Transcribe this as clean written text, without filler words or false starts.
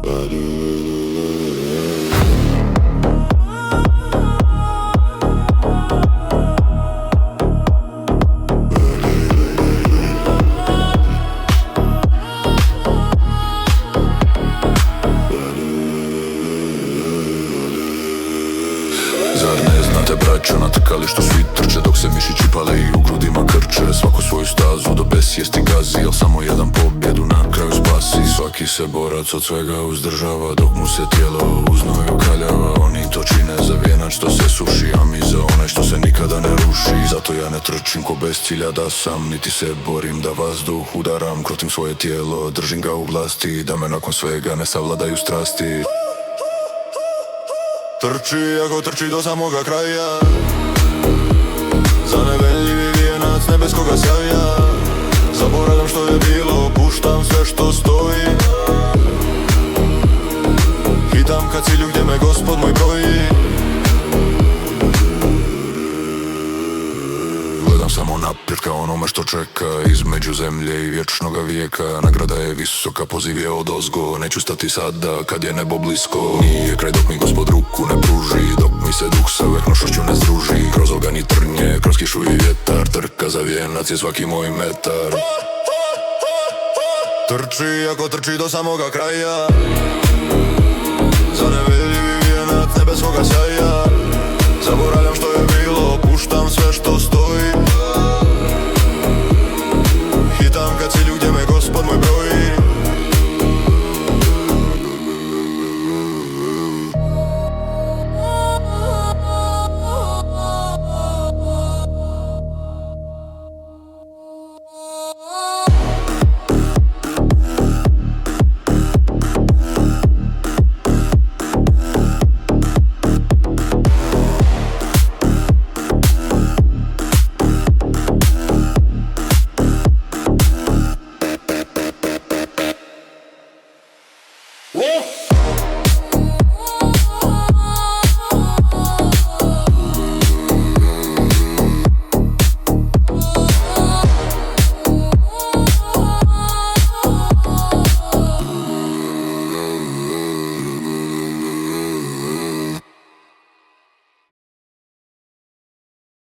Zar ne znate braćo, natrkali što svi trče dok se mišići pale i u grudima krče. Svaku svoju stazu do besvijesti gazi, al samo jedan pobjedu na kraju spasi. Svaki se borac od svega uzdržava dok mu se tijelo u znoju kaljava. Oni to čine za vijenac što se suši, a mi za onaj što se nikada ne ruši. Zato ja ne trčim ko bez cilja da sam, niti se borim da vazduh udaram. Krotim svoje tijelo, držim ga u vlasti, da me nakon svega ne savladaju strasti. Trči ako trči do samoga kraja, za neveljivi vijenac nebeskoga sjavja. Zaboravljam što je bilo, puštam sve što stoji. Hitam ka cilju gdje me Gospod moj broji. Gledam samo naprijed ka onome što čeka, između zemlje i vječnoga vijeka. Nagrada je visoka, poziv je odozgo, neću stati sada kad je nebo blisko. Nije kraj dok mi Gospod ruku ne pruži, dok mi se duh sa vehnošću ne združi. Kroz oganj i trnje, kroz kišu i vjetar, trka za vijenac je svaki moj metar. Trči ako trči do samoga kraja, za neveljivi vijenac nebeskoga sjaja. Zaboravljam što je bilo, puštam sve što stoji.